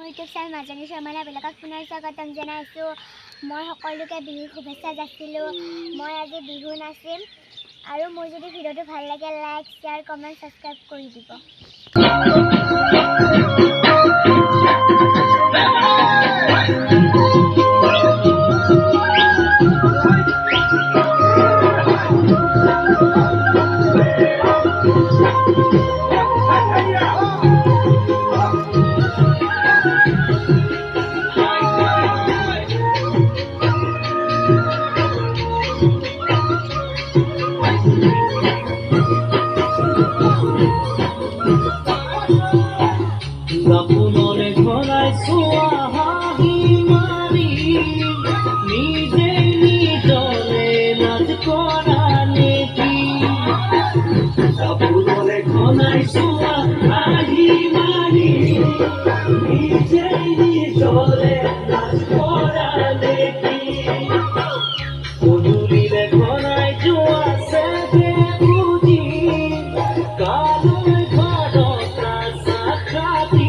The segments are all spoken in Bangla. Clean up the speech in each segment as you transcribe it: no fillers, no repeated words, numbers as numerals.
ইউটিউব চেনেল মাজনী শৰ্মাৰ বেলেগক পুনৰ স্বাগতম জনাইছোঁ। মই সকলোকে বিহুৰ শুভেচ্ছা যাচিলোঁ। মই আজি বিহু নাচিম আৰু মোৰ যদি ভিডিঅ'টো ভাল লাগে লাইক শ্বেয়াৰ কমেণ্ট ছাবস্ক্ৰাইব কৰি দিব। Gapunore gholai soa hahi mari nije nijole naj korane ki Gapunore gholai soa hahi mari nije nijole naj korane ki Udurire gholai joa sege buji kaloi ghodota sakhati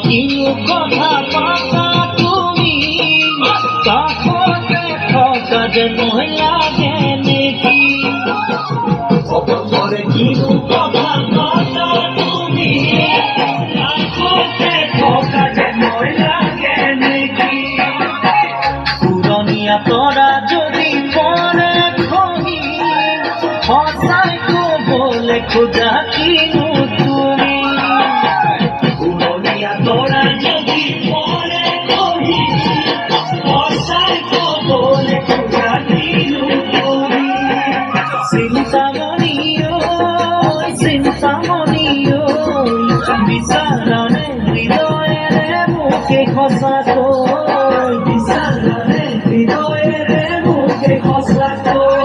কিনো কথা পাতা তুমি কাষতে থকা যে মই লাগে নেকি অপরে কিনো কথা পাতা তুমি কাষতে থকা যে মই লাগে নেকি পুৰণীয়া তৰা যদি পৰে খহি সঁচাই ক'বলে খোজা কিনো তুমি তোরা যদি পরে কহি বসাই কবলে জানিলু তুমি চিন্তামণি বিচাৰণে হৃদয়েৰে মুখে সঁচাকৈ বিচাৰণে হৃদয়েৰে মুখে সঁচাকৈ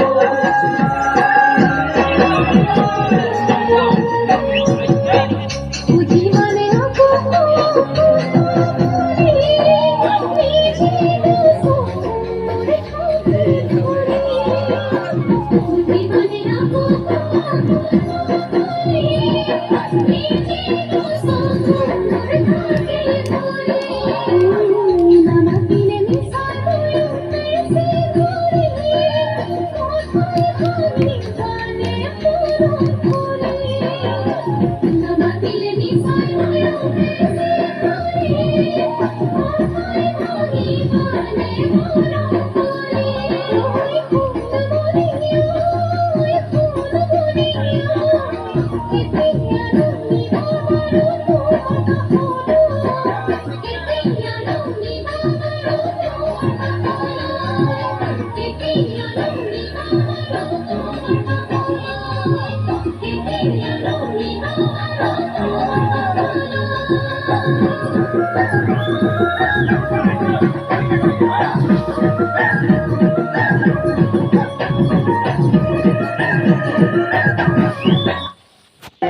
Thank you.